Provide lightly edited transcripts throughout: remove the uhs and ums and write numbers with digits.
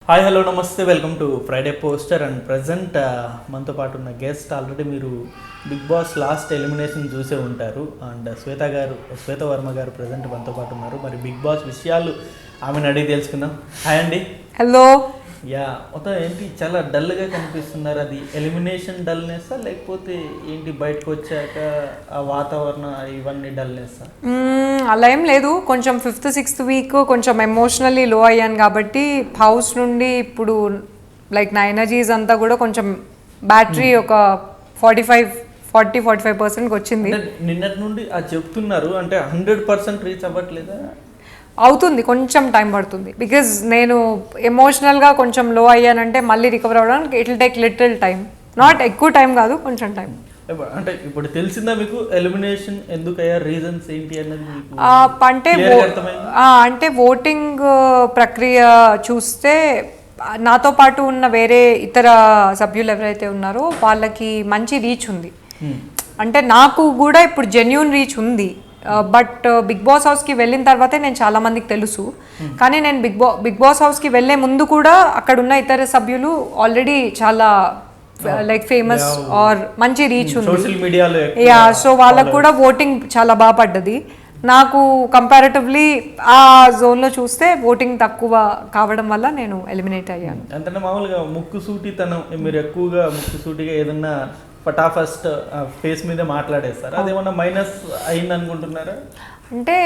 Hi hello నమస్తే welcome to Friday poster and present మనతో పాటు ఉన్న గెస్ట్ ఆల్రెడీ మీరు బిగ్ బాస్ లాస్ట్ ఎలిమినేషన్ చూసే ఉంటారు అండ్ శ్వేత వర్మ గారు ప్రజెంట్ మనతో పాటు ఉన్నారు. మరి బిగ్ బాస్ విషయాలు ఆమెను అడిగి తెలుసుకుందాం. హాయ్ అండి. హలో. యా మొత్తం ఏంటి చాలా డల్గా కనిపిస్తున్నారు, అది ఎలిమినేషన్ డల్నెస్సా లేకపోతే ఏంటి బయటకు వచ్చాక ఆ వాతావరణం ఇవన్నీ డల్నెస్సా? అలా ఏం లేదు, కొంచెం 5th 6th వీక్ కొంచెం ఎమోషనల్లీ లో అయ్యాను కాబట్టి హౌస్ నుండి ఇప్పుడు లైక్ నా ఎనర్జీస్ అంతా కూడా కొంచెం బ్యాటరీ ఒక 40-45% వచ్చింది. నిన్నటి నుండి అది చెప్తున్నారు, అంటే 100% రీచ్ అవ్వట్లేదా? అవుతుంది, కొంచెం టైం పడుతుంది. బికాజ్ నేను ఎమోషనల్గా కొంచెం లో అయ్యానంటే మళ్ళీ రికవర్ అవ్వడానికి it will take little time. Not ఎక్కువ టైం కాదు, కొంచెం టైం. అంటే ఇప్పుడు తెలిసిందా మీకు ఎలిమినేషన్ ఎందుకు అయ్యా, రీజన్స్ ఏంటి అన్నది? అంటే ఓటింగ్ ప్రక్రియ చూస్తే నాతో పాటు ఉన్న వేరే ఇతర సభ్యులు ఎవరైతే ఉన్నారో వాళ్ళకి మంచి రీచ్ ఉంది. అంటే నాకు కూడా ఇప్పుడు జెన్యూన్ రీచ్ ఉంది. బట్ బిగ్ బాస్ హౌస్కి వెళ్ళిన తర్వాతే నేను చాలా మందికి తెలుసు. కానీ నేను బిగ్ బాస్ హౌస్కి వెళ్ళే ముందు కూడా అక్కడ ఉన్న ఇతర సభ్యులు ఆల్రెడీ చాలా లైక్ ఫేమస్ ఆర్ మంచి రీచ్ ఉంది. యా, సో వాళ్ళకు కూడా ఓటింగ్ చాలా బాగా పడ్డది. నాకు కంపారిటివ్లీ ఆ జోన్లో చూస్తే ఓటింగ్ తక్కువ కావడం వల్ల నేను ఎలిమినేట్ అయ్యాను. అంటే మామూలుగా ముక్కుసూటితనం, మీరు ఎక్కువగా ముక్కుసూటిగా ఏదన్నా ఫస్ట్ ఫేస్ మీద మాట్లాడేస్తారు, అదేమన్నా మైనస్ అయింది అనుకుంటున్నారా? అంటే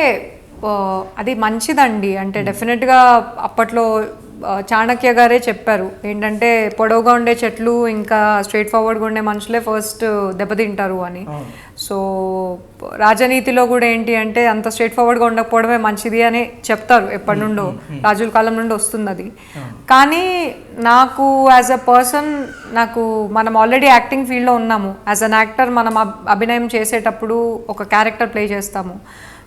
అది మంచిదండి. అంటే డెఫినెట్గా అప్పట్లో చాణక్య గారే చెప్పారు ఏంటంటే పొడవుగా ఉండే చెట్లు ఇంకా స్ట్రైట్ ఫార్వర్డ్గా ఉండే మనుషులే ఫస్ట్ దెబ్బతింటారు అని. సో రాజనీతిలో కూడా ఏంటి అంటే అంత స్ట్రైట్ ఫార్వర్డ్గా ఉండకపోవడమే మంచిది అని చెప్తారు. ఎప్పటి నుండో రాజుల కాలం నుండి వస్తుంది అది. కానీ నాకు యాజ్ అ పర్సన్, మనం ఆల్రెడీ యాక్టింగ్ ఫీల్డ్లో ఉన్నాము. యాజ్ అన్ యాక్టర్ మనం అభినయం చేసేటప్పుడు ఒక క్యారెక్టర్ ప్లే చేస్తాము.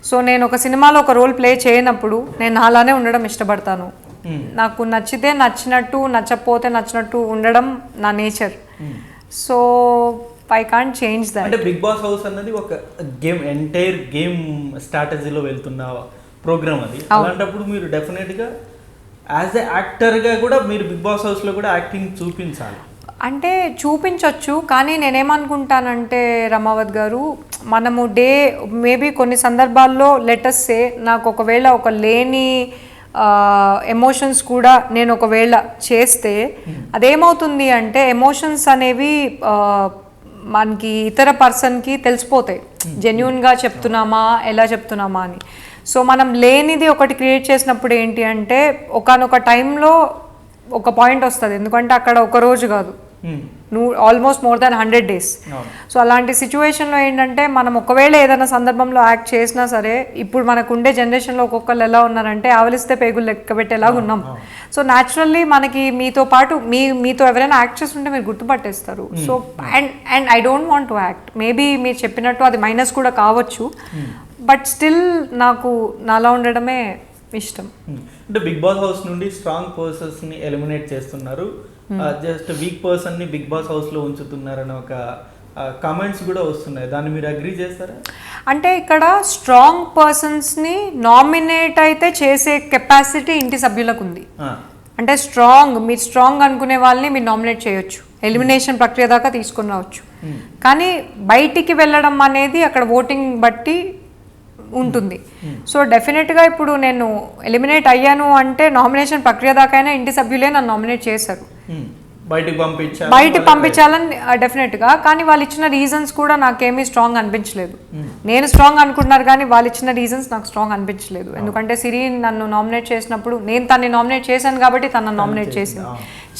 సో నేను ఒక సినిమాలో ఒక రోల్ ప్లే చేయనప్పుడు నేను అలానే ఉండడం ఇష్టపడతాను. నాకు నచ్చితే నచ్చినట్టు, నచ్చకపోతే నచ్చినట్టు ఉండడం నా nature. So I can't change that. అంటే బిగ్ బాస్ హౌస్ అన్నది ఒక గేమ్, ఎంటైర్ గేమ్ స్ట్రాటజీలో వెళ్తున్న ప్రోగ్రామ్ అది. అలాంటప్పుడు మీరు డెఫినెట్గా యాజ్ ఎ యాక్టర్గా కూడా మీరు బిగ్ బాస్ హౌస్లో కూడా యాక్టింగ్ చూపించాలి. అంటే చూపించవచ్చు, కానీ నేనేమనుకుంటానంటే రమావత్ గారు, మనము మేబీ కొన్ని సందర్భాల్లో లెటస్ సే నాకు ఒకవేళ ఒక లేని ఎమోషన్స్ కూడా నేను ఒకవేళ చేస్తే అదేమవుతుంది అంటే ఎమోషన్స్ అనేవి మనకి ఇతర పర్సన్కి తెలిసిపోతాయి, జెన్యూన్గా చెప్తున్నామా ఎలా చెప్తున్నామా అని. సో మనం లేనిది ఒకటి క్రియేట్ చేసినప్పుడు ఏంటి అంటే ఒకానొక టైంలో ఒక పాయింట్ వస్తుంది. ఎందుకంటే అక్కడ ఒక రోజు కాదు, almost more than 100 days. So అలాంటి సిచ్యువేషన్లో ఏంటంటే మనం ఒకవేళ ఏదైనా సందర్భంలో యాక్ట్ చేసినా సరే, ఇప్పుడు మనకు ఉండే జనరేషన్లో ఒక్కొక్కరు ఎలా ఉన్నారంటే ఆవలిస్తే పేగులు లెక్క పెట్టేలాగా ఉన్నాం. సో న్యాచురల్లీ మనకి మీతో పాటు మీతో ఎవరైనా యాక్ట్ చేస్తుంటే మీరు గుర్తుపట్టేస్తారు. So and I don't want to act. Maybe మీరు చెప్పినట్టు అది మైనస్ కూడా కావచ్చు, బట్ స్టిల్ నాకు నాలా ఉండడమే ఇష్టం. అంటే బిగ్ బాస్ హౌస్ నుండి స్ట్రాంగ్ పర్సన్స్ని ఎలిమినేట్ చేస్తున్నారు, జస్ట్ వీక్ పర్సన్ని బిగ్ బాస్ హౌస్లో ఉంచుతున్నారని ఒక కామెంట్స్ కూడా వస్తున్నాయి. దాన్ని మీరు అగ్రీ చేస్తారా? అంటే ఇక్కడ స్ట్రాంగ్ పర్సన్స్ని నామినేట్ అయితే చేసే కెపాసిటీ ఇంటి సభ్యులకు ఉంది. అంటే మీరు స్ట్రాంగ్ అనుకునే వాళ్ళని మీరు నామినేట్ చేయొచ్చు, ఎలిమినేషన్ ప్రక్రియ దాకా తీసుకుని రావచ్చు. కానీ బయటికి వెళ్ళడం అనేది అక్కడ ఓటింగ్ బట్టి ఉంటుంది. సో డెఫినెట్గా ఇప్పుడు నేను ఎలిమినేట్ అయ్యాను అంటే నామినేషన్ ప్రక్రియ దాకైనా ఇంటి సభ్యులే నన్ను నామినేట్ చేశారు, బయటికి పంపించాలని డెఫినెట్గా. కానీ వాళ్ళు ఇచ్చిన రీజన్స్ కూడా నాకేమీ స్ట్రాంగ్ అనిపించలేదు. నేను స్ట్రాంగ్ అనుకుంటున్నారు కానీ వాళ్ళు ఇచ్చిన రీజన్స్ నాకు స్ట్రాంగ్ అనిపించలేదు. ఎందుకంటే సిరి నన్ను నామినేట్ చేసినప్పుడు నేను తనని నామినేట్ చేశాను కాబట్టి తనను నామినేట్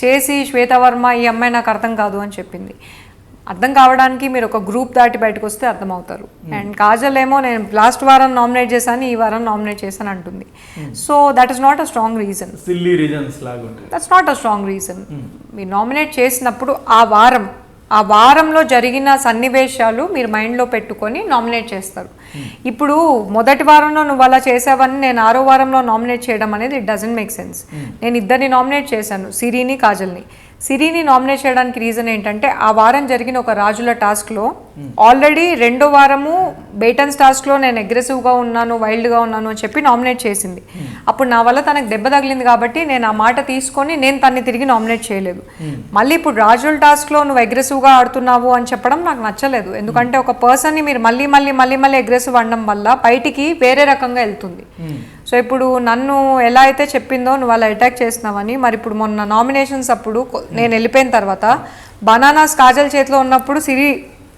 చేసి శ్వేత వర్మ ఈ అమ్మాయి నాకు అర్థం కాదు అని చెప్పింది. అర్థం కావడానికి మీరు ఒక గ్రూప్ దాటి బయటకు వస్తే అర్థమవుతారు. అండ్ కాజల్ ఏమో నేను లాస్ట్ వారం నామినేట్ చేశాను, ఈ వారం నామినేట్ చేశాను అంటుంది. So that is not a strong reason. That's not a strong reason. మీరు నామినేట్ చేసినప్పుడు ఆ వారంలో జరిగిన సన్నివేశాలు మీరు మైండ్లో పెట్టుకొని నామినేట్ చేస్తారు. ఇప్పుడు మొదటి వారంలో నువ్వు అలా చేసావని నేను 6వ వారంలో నామినేట్ చేయడం అనేది ఇట్ డజంట్ మేక్ సెన్స్. నేను ఇద్దరిని నామినేట్ చేశాను, సిరిని కాజల్ని. సిరిని నామినేట్ చేయడానికి రీజన్ ఏంటంటే ఆ వారం జరిగిన ఒక రాజుల టాస్క్లో ఆల్రెడీ రెండో వారము బేటన్స్ టాస్క్లో నేను అగ్రెసివ్గా ఉన్నాను, వైల్డ్గా ఉన్నాను అని చెప్పి నామినేట్ చేసింది. అప్పుడు నా వల్ల తనకు దెబ్బ తగిలింది కాబట్టి నేను ఆ మాట తీసుకొని నేను తన్ని తిరిగి నామినేట్ చేయలేదు. మళ్ళీ ఇప్పుడు రాజుల టాస్క్లో నువ్వు అగ్రెసివ్గా ఆడుతున్నావు అని చెప్పడం నాకు నచ్చలేదు. ఎందుకంటే ఒక పర్సన్ని మీరు మళ్ళీ మళ్ళీ మళ్ళీ మళ్ళీ అగ్రెసివ్ అనడం వల్ల బయటికి వేరే రకంగా వెళ్తుంది. సో ఇప్పుడు నన్ను ఎలా అయితే చెప్పిందో నువ్వు అలా అటాక్ చేస్తున్నావని, మరి ఇప్పుడు మొన్న నామినేషన్స్ అప్పుడు నేను వెళ్ళిపోయిన తర్వాత బనానాస్ కాజల్ చేతిలో ఉన్నప్పుడు సిరి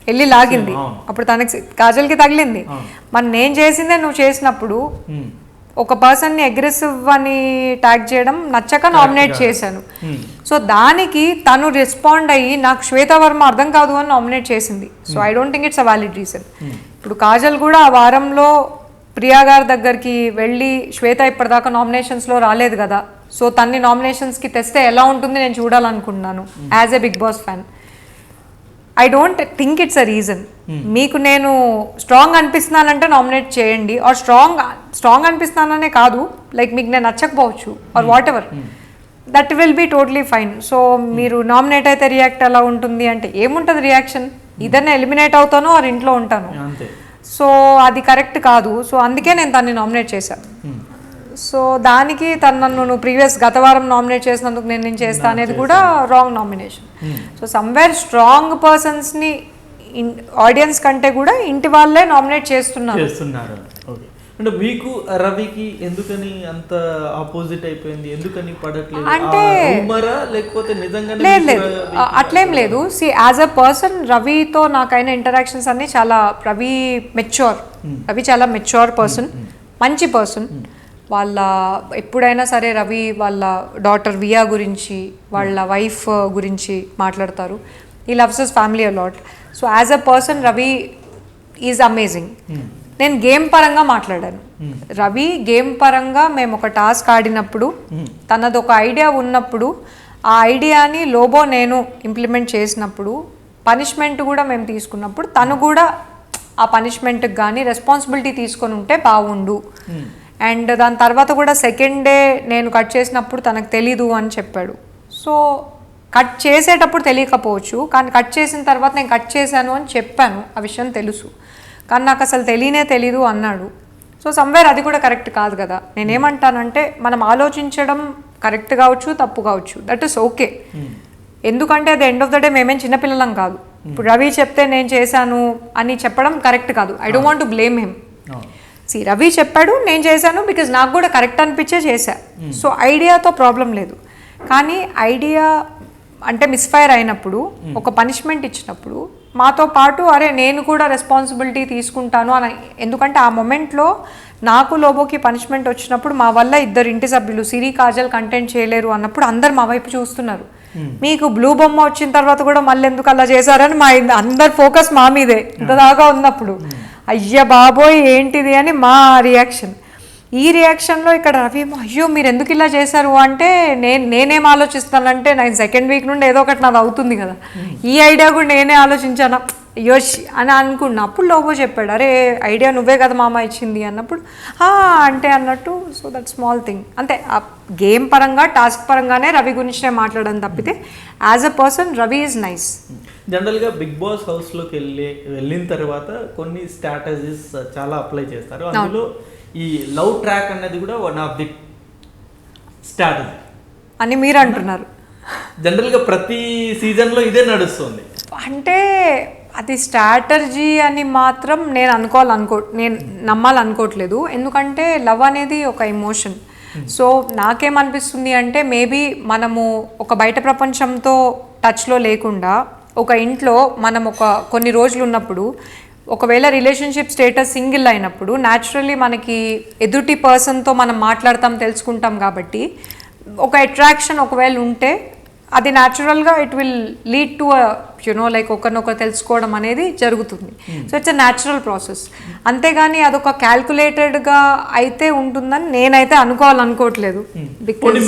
వెళ్ళి లాగింది, అప్పుడు తనకి కాజల్కి తగిలింది. మరి నేను చేసిందే నువ్వు చేసినప్పుడు ఒక పర్సన్ని అగ్రెసివ్ అని ట్యాగ్ చేయడం నచ్చక నామినేట్ చేశాను. సో దానికి తను రెస్పాండ్ అయ్యి నాకు శ్వేత వర్మ అర్థం కాదు అని నామినేట్ చేసింది. So I don't think it's a valid reason. ఇప్పుడు కాజల్ కూడా ఆ వారంలో ప్రియా గారి దగ్గరికి వెళ్ళి శ్వేత ఇప్పటిదాకా నామినేషన్స్లో రాలేదు కదా, సో తన్ని నామినేషన్స్కి తెస్తే ఎలా ఉంటుంది నేను చూడాలనుకుంటున్నాను as a Bigg Boss fan. I don't think it's a reason. మీకు నేను స్ట్రాంగ్ అనిపిస్తున్నానంటే నామినేట్ చేయండి, ఆర్ స్ట్రాంగ్ అనిపిస్తున్నాననే కాదు, లైక్ మీకు నేను నచ్చకపోవచ్చు or whatever, that will be totally fine. So మీరు నామినేట్ అయితే రియాక్ట్ ఎలా ఉంటుంది అంటే ఏముంటుంది రియాక్షన్, ఇదన్నా ఎలిమినేట్ అవుతాను ఆర్ ఇంట్లో ఉంటాను. సో అది కరెక్ట్ కాదు. సో అందుకే నేను తన్ని నామినేట్ చేశాను. సో దానికి తను నన్ను ప్రీవియస్ గత వారం నామినేట్ చేసినందుకు నేను చేస్తా అనేది కూడా wrong nomination. So somewhere strong పర్సన్స్ని ఆడియన్స్ కంటే కూడా ఇంటి వాళ్ళే నామినేట్ చేస్తున్నారు. అంటే మీకు రవికి ఎందుకని అంత ఆపోజిట్ అయిపోయింది, ఎందుకని పడట్లేదు అంటే లేకపోతే నిజంగానే? లేదు అట్లేం లేదు. సి యాజ్ అ పర్సన్ రవితో నాకైన ఇంటరాక్షన్స్ అన్ని చాలా, రవి చాలా మెచ్యూర్ పర్సన్, మంచి పర్సన్. వాళ్ళ ఎప్పుడైనా సరే రవి వాళ్ళ డాటర్ వియా గురించి, వాళ్ళ వైఫ్ గురించి మాట్లాడతారు. ఈ loves his family a lot. So as a person Ravi is amazing. నేను గేమ్ పరంగా మాట్లాడాను. రవి గేమ్ పరంగా మేము ఒక టాస్క్ ఆడినప్పుడు తనది ఒక ఐడియా ఉన్నప్పుడు ఆ ఐడియాని లోబో నేను ఇంప్లిమెంట్ చేసినప్పుడు పనిష్మెంట్ కూడా మేము తీసుకున్నప్పుడు తను కూడా ఆ పనిష్మెంట్కి కానీ రెస్పాన్సిబిలిటీ తీసుకొని ఉంటే బాగుండు. అండ్ దాని తర్వాత కూడా సెకండ్ డే నేను కట్ చేసినప్పుడు తనకు తెలీదు అని చెప్పాడు. సో కట్ చేసేటప్పుడు తెలియకపోవచ్చు, కానీ కట్ చేసిన తర్వాత నేను కట్ చేశాను అని చెప్పాను, ఆ విషయం తెలుసు, కానీ నాకు అసలు తెలీదు అన్నాడు. సో సమ్వేర్ అది కూడా కరెక్ట్ కాదు కదా. నేనేమంటానంటే మనం ఆలోచించడం కరెక్ట్ కావచ్చు, తప్పు కావచ్చు, దట్ ఈస్ ఓకే. ఎందుకంటే అది ఎండ్ ఆఫ్ ద డే మేమేం చిన్నపిల్లలం కాదు. ఇప్పుడు రవి చెప్తే నేను చేశాను అని చెప్పడం కరెక్ట్ కాదు. I don't want to blame him. Ravi చెప్పాడు నేను చేశాను బికాజ్ నాకు కూడా కరెక్ట్ అనిపించే చేశా. సో ఐడియాతో ప్రాబ్లం లేదు, కానీ ఐడియా అంటే మిస్ఫైర్ అయినప్పుడు ఒక పనిష్మెంట్ ఇచ్చినప్పుడు మాతో పాటు అరే నేను కూడా రెస్పాన్సిబిలిటీ తీసుకుంటాను అని. ఎందుకంటే ఆ మొమెంట్లో నాకు లోబోకి పనిష్మెంట్ వచ్చినప్పుడు మా వల్ల ఇద్దరు ఇంటి సభ్యులు సిరి కాజల్ కంటెంట్ చేయలేరు అన్నప్పుడు అందరు మా వైపు చూస్తున్నారు. మీకు బ్లూ బొమ్మ వచ్చిన తర్వాత కూడా మళ్ళీ ఎందుకు అలా చేశారని మా అందరు ఫోకస్ మా మీదే ఇంతదాకా ఉన్నప్పుడు అయ్య బాబోయ్ ఏంటిది అని మా రియాక్షన్. ఈ రియాక్షన్లో ఇక్కడ రవి అయ్యో మీరు ఎందుకు ఇలా చేశారు అంటే నేనేం ఆలోచిస్తానంటే నేను సెకండ్ వీక్ నుండి ఏదో ఒకటి నాది అవుతుంది కదా, ఈ ఐడియా కూడా నేనే ఆలోచించాను అయ్యో అని అనుకున్నా. అప్పుడు లోబో చెప్పాడు అరే ఐడియా నువ్వే కదా మామ ఇచ్చింది అన్నప్పుడు అంటే అన్నట్టు. సో దట్ స్మాల్ థింగ్ అంతే. ఆ గేమ్ పరంగా టాస్క్ పరంగానే రవి గురించి నేను మాట్లాడడం తప్పితే as a person Ravi is nice. జనరల్గా బిగ్ బాస్ హౌస్లోకి వెళ్ళిన తర్వాత కొన్ని స్ట్రాటజీస్ చాలా అప్లై చేస్తారు. అందులో ఈ లవ్ ట్రాక్ అనేది కూడా వన్ ఆఫ్ ది స్ట్రాటజీ అని మీరు అంటున్నారు. జనరల్గా ప్రతి సీజన్లో ఇదే నడుస్తుంది. అంటే అది స్ట్రాటజీ అని మాత్రం నేను నమ్మాలనుకోవట్లేదు. ఎందుకంటే లవ్ అనేది ఒక ఎమోషన్. సో నాకేమనిపిస్తుంది అంటే మేబీ మనము ఒక బయట ప్రపంచంతో టచ్లో లేకుండా ఒక ఇంట్లో మనం కొన్ని రోజులు ఉన్నప్పుడు ఒకవేళ రిలేషన్షిప్ స్టేటస్ సింగిల్ అయినప్పుడు న్యాచురల్లీ మనకి ఎదుటి పర్సన్తో మనం మాట్లాడతాం తెలుసుకుంటాం కాబట్టి ఒక అట్రాక్షన్ ఒకవేళ ఉంటే అది న్యాచురల్గా it will lead to like ఒకరినొకరు తెలుసుకోవడం అనేది జరుగుతుంది. So it's a natural process. అంతేగాని అదొక క్యాల్కులేటెడ్గా అయితే ఉంటుందని నేనైతే అనుకోవట్లేదు. బికాజ్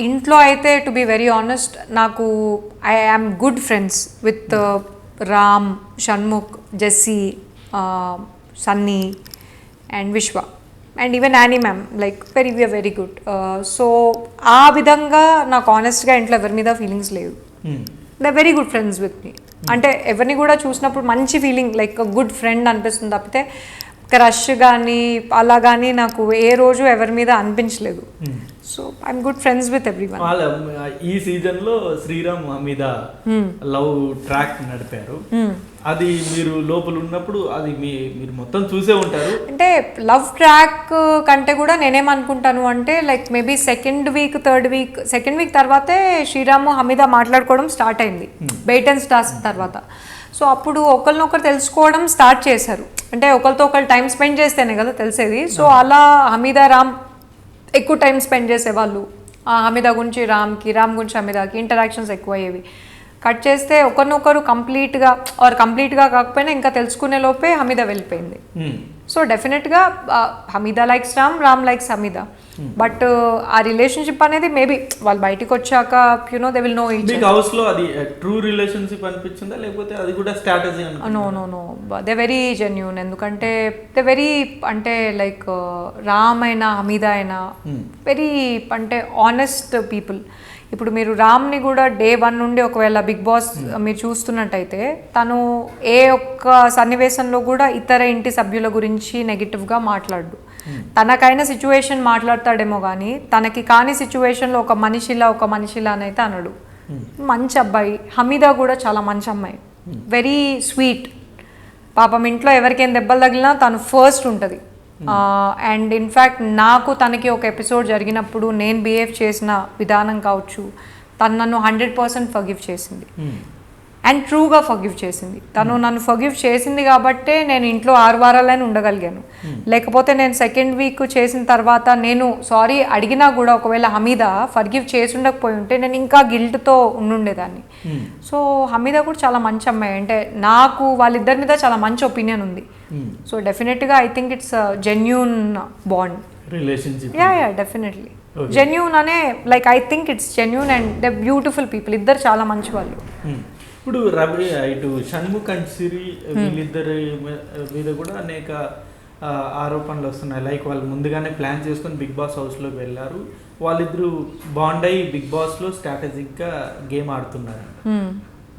ఇంట్లో అయితే టు బి వెరీ ఆనెస్ట్ నాకు I am good friends with Ram, Shanmukh, Jessie, Sunny and Vishwa. And even Annie ma'am like we are very good. So ఆ విధంగా నాకు ఆనెస్ట్గా ఇంట్లో ఎవరి మీద ఫీలింగ్స్ లేవు. They very good friends with me. అంటే ఎవరిని కూడా చూసినప్పుడు మంచి ఫీలింగ్ లైక్ గుడ్ ఫ్రెండ్ అనిపిస్తుంది తప్పితే క్రష్ కానీ అలా కానీ నాకు ఏ రోజు ఎవరి మీద అనిపించలేదు. So I'm good friends with everyone. ఈ సీజన్ లో శ్రీరామ్ మీద లవ్ ట్రాక్ నడిపారు. అది మీరు లోపల ఉన్నప్పుడు అది మీరు మొత్తం చూసే ఉంటారు. అంటే లవ్ ట్రాక్ కంటే కూడా నేనేమనుకుంటాను అంటే లైక్ మేబీ సెకండ్ వీక్ తర్వాతే శ్రీరామ్ హమీద మాట్లాడుకోవడం స్టార్ట్ అయింది బెయిట్ అండ్ టాస్క్ తర్వాత. సో అప్పుడు ఒకరినొకరు తెలుసుకోవడం స్టార్ట్ చేశారు. అంటే ఒకరితో ఒకరు టైం స్పెండ్ చేస్తేనే కదా తెలిసేది. సో అలా హమీద రామ్ ఎక్కువ టైం స్పెండ్ చేసేవాళ్ళు. హమీద గురించి రామ్ గురించి హమీదాకి ఇంటరాక్షన్స్ ఎక్కువ అయ్యేవి. కట్ చేస్తే ఒకరినొకరు కంప్లీట్గా కాకపోయినా ఇంకా తెలుసుకునే లోపే హమీద వెళ్ళిపోయింది. సో డెఫినెట్గా Hamida likes Ram likes Hamida. But ఆ రిలేషన్షిప్ అనేది మేబీ వాళ్ళు బయటికి వచ్చాక they will know each. House లో అది ట్రూ రిలేషన్షిప్ అనిపించిందా లేకపోతే అది కూడా strategy? No they very genuine. ఎందుకంటే దే వెరీ అంటే లైక్ రామ్ అయినా హమీద అయినా వెరీ అంటే ఆనెస్ట్ పీపుల్. ఇప్పుడు మీరు రామ్ని కూడా డే 1 నుండి ఒకవేళ బిగ్ బాస్ మీరు చూస్తున్నట్టయితే తను ఏ ఒక్క సన్నివేశంలో కూడా ఇతర ఇంటి సభ్యుల గురించి నెగిటివ్గా మాట్లాడు. తనకైన సిచ్యువేషన్ మాట్లాడతాడేమో కానీ తనకి కాని సిచ్యువేషన్లో ఒక మనిషిలా అని అయితే అనడు. మంచి అబ్బాయి. హమీద కూడా చాలా మంచి అమ్మాయి, వెరీ స్వీట్. పాపం ఇంట్లో ఎవరికైనా దెబ్బలు తగిలినా తను ఫస్ట్ ఉంటుంది. అండ్ ఇన్ఫ్యాక్ట్ నాకు తనకి ఒక ఎపిసోడ్ జరిగినప్పుడు నేను బిహేవ్ చేసిన విధానం కావచ్చు, తను నన్ను 100% ఫర్గివ్ చేసింది అండ్ ట్రూగా ఫర్గివ్ చేసింది. తను నన్ను ఫర్గివ్ చేసింది కాబట్టే నేను ఇంట్లో 6 వారాలైనా ఉండగలిగాను. లేకపోతే నేను సెకండ్ వీక్ చేసిన తర్వాత నేను సారీ అడిగినా కూడా ఒకవేళ హమీద ఫర్గివ్ చేసి ఉండకపోయి ఉంటే నేను ఇంకా గిల్ట్తో ఉండుండేదాన్ని. సో హమీద కూడా చాలా మంచి అమ్మాయి. అంటే నాకు వాళ్ళిద్దరి మీద చాలా మంచి ఒపీనియన్ ఉంది. సో డెఫినెట్గా I think it's genuine bond relationship. Yeah definitely genuine అనే like I think it's genuine and the beautiful people. ఇద్దరు చాలా మంచి వాళ్ళు. ఇప్పుడు రవి ఇటు షణ్ముఖ్ అండ్ సిరి వీళ్ళిద్దరి మీద కూడా అనేక ఆరోపణలు వస్తున్నాయి. లైక్ వాళ్ళు ముందుగానే ప్లాన్ చేసుకొని బిగ్ బాస్ హౌస్లోకి వెళ్ళారు. వాళ్ళిద్దరూ బాండ్ అయ్యి బిగ్ బాస్లో స్ట్రాటజిక్గా గేమ్ ఆడుతున్నారు.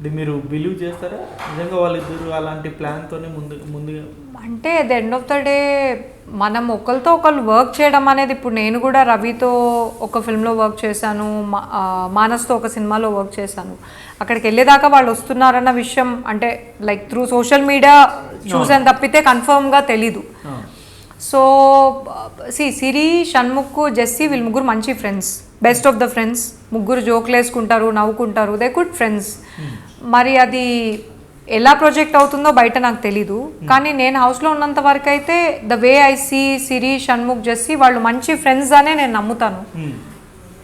ఇది మీరు బిలీవ్ చేస్తారా నిజంగా వాళ్ళిద్దరు అలాంటి ప్లాన్తోనే ముందుగా? అంటే at the end of the day మనం ఒకరితో ఒకరు వర్క్ చేయడం అనేది, ఇప్పుడు నేను కూడా రవితో ఒక ఫిల్మ్లో వర్క్ చేశాను, మానస్తో ఒక సినిమాలో వర్క్ చేశాను. అక్కడికి వెళ్ళేదాకా వాళ్ళు వస్తున్నారన్న విషయం అంటే లైక్ త్రూ సోషల్ మీడియా చూసాను తప్పితే కన్ఫర్మ్గా తెలీదు. సో సిరి, షణ్ముఖ్, జెస్సీ వీళ్ళు ముగ్గురు మంచి friends, best of the friends. ముగ్గురు జోకులు వేసుకుంటారు, నవ్వుకుంటారు, దే గుడ్ ఫ్రెండ్స్. మరి అది ఎలా ప్రొజెక్ట్ అవుతుందో బయట నాకు తెలీదు. కానీ నేను హౌస్లో ఉన్నంత వరకు అయితే the way I see Siri, Shanmukh, Jessie వాళ్ళు మంచి ఫ్రెండ్స్ అనే నేను నమ్ముతాను.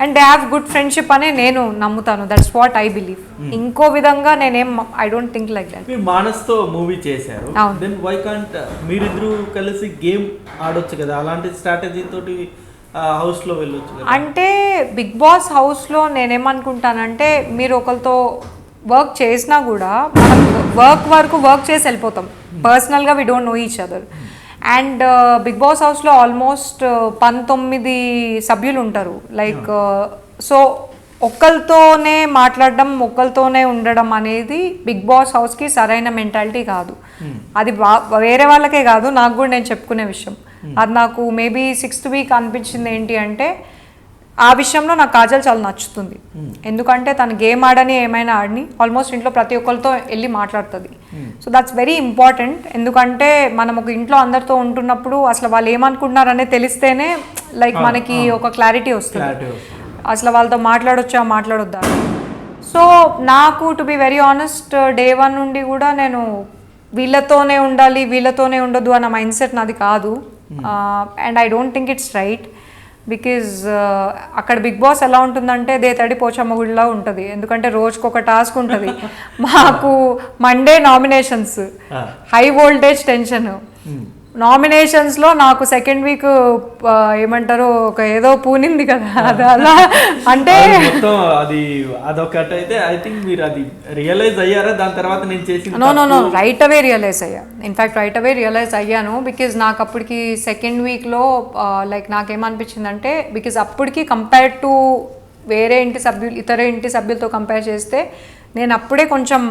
And they have good friendship అనే నేను నమ్ముతాను. That's what I believe. ఇంకో విధంగా నేనేం I don't think like that. మీరు మానస్తో మూవీ చేశారు, దెన్ వై కాంట్ మీరిద్దరూ కలిసి గేమ్ ఆడొచ్చు కదా? అలాంటి స్ట్రాటజీ తోటి హౌస్లో వెళ్ళొచ్చు కదా? అంటే బిగ్ బాస్ హౌస్లో నేనేమనుకుంటానంటే మీరు ఒకరితో వర్క్ చేసినా కూడా మనం వర్క్ చేసి వెళ్ళిపోతాం. పర్సనల్గా we don't know each other. And Bigg Boss హౌస్లో ఆల్మోస్ట్ 19 సభ్యులు ఉంటారు. లైక్ సో ఒక్కరితోనే మాట్లాడడం, ఒక్కరితోనే ఉండడం అనేది బిగ్ బాస్ హౌస్కి సరైన మెంటాలిటీ కాదు. అది వేరే వాళ్ళకే కాదు, నాకు కూడా నేను చెప్పుకునే విషయం. అది నాకు మేబీ 6th వీక్ అనిపించింది ఏంటి అంటే ఆ విషయంలో నాకు కాజల్ చాలా నచ్చుతుంది. ఎందుకంటే తను గేమ్ ఆడని ఏమైనా ఆడని ఆల్మోస్ట్ ఇంట్లో ప్రతి ఒక్కరితో వెళ్ళి మాట్లాడుతుంది. So that's very important. ఎందుకంటే మనం ఒక ఇంట్లో అందరితో ఉంటున్నప్పుడు అసలు వాళ్ళు ఏమనుకుంటున్నారనే తెలిస్తేనే లైక్ మనకి ఒక క్లారిటీ వస్తుంది, అసలు వాళ్ళతో మాట్లాడొద్దా. సో నాకు to be very honest day 1 నుండి కూడా నేను వీళ్ళతోనే ఉండాలి, వీళ్ళతోనే ఉండొద్దు అన్న మైండ్ సెట్ నాది కాదు. And I don't think it's right. Because అక్కడ బిగ్ బాస్ ఎలా ఉంటుందంటే దేతడి పోచమ్మ గుడిలా ఉంటుంది. ఎందుకంటే రోజుకొక టాస్క్ ఉంటుంది. మాకు Monday nominations, high voltage tension, నామినేషన్స్లో నాకు సెకండ్ వీక్ ఏమంటారు ఒక ఏదో పూనింది కదా అది అలా అంటే మొత్తం అదొకటి అయితే ఐ థింక్ మీరు అది రియలైజ్ అయ్యారా దాని తర్వాత నేను చేసిన నో రైట్ అవే రియలైజ్ అయ్యా. ఇన్ఫ్యాక్ట్ రైట్ అవే రియలైజ్ అయ్యాను బికాజ్ నాకు అప్పటికి సెకండ్ వీక్లో లైక్ నాకేమనిపించిందంటే బికాజ్ అప్పటికి కంపేర్ టు వేరే ఇతర ఇంటి సభ్యులతో కంపేర్ చేస్తే నేను అప్పుడే కొంచెం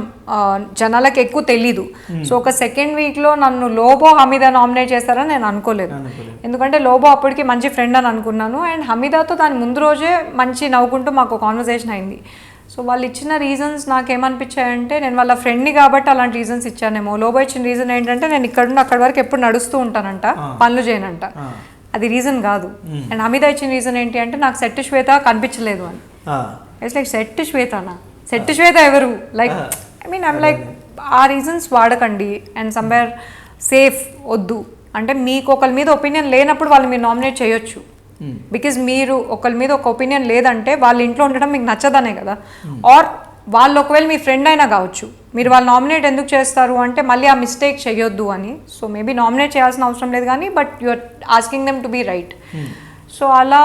జనాలకు ఎక్కువ తెలీదు. సో ఒక సెకండ్ వీక్లో నన్ను లోబో హమీదా నామినేట్ చేస్తారని నేను అనుకోలేదు. ఎందుకంటే లోబో అప్పటికి మంచి ఫ్రెండ్ అని అనుకున్నాను అండ్ హమీదాతో దాని ముందు రోజే మంచి నవ్వుకుంటూ మాకు కాన్వర్సేషన్ అయింది. సో వాళ్ళు ఇచ్చిన రీజన్స్ నాకేమనిపించాయంటే నేను వాళ్ళ ఫ్రెండ్ని కాబట్టి అలాంటి రీజన్స్ ఇచ్చానేమో. లోబో ఇచ్చిన రీజన్ ఏంటంటే నేను ఇక్కడ నుండి అక్కడి వరకు ఎప్పుడు నడుస్తూ ఉంటానంట, పనులు చేయనంట. అది రీజన్ కాదు. అండ్ హమీదా ఇచ్చిన రీజన్ ఏంటి అంటే నాకు సెట్ శ్వేత కనిపించలేదు అని. ఇట్స్ లైక్ సెట్ శ్వేతనా, సెట్ శ్వేత ఎవరు? Like I mean I'm like ఆ రీజన్స్ వాడకండి అండ్ సమ్వేర్ సేఫ్ వద్దు. అంటే మీకు ఒకరి మీద ఒపీనియన్ లేనప్పుడు వాళ్ళు మీరు నామినేట్ చేయొచ్చు. బికాజ్ మీరు ఒకరి మీద ఒక ఒపీనియన్ లేదంటే వాళ్ళ ఇంట్లో ఉండడం మీకు నచ్చదనే కదా. ఆర్ వాళ్ళు ఒకవేళ మీ ఫ్రెండ్ అయినా కావచ్చు, మీరు వాళ్ళు నామినేట్ ఎందుకు చేస్తారు అంటే మళ్ళీ ఆ మిస్టేక్ చేయొద్దు అని. సో మేబీ నామినేట్ చేయాల్సిన అవసరం లేదు కానీ but you are asking them to be right. So అలా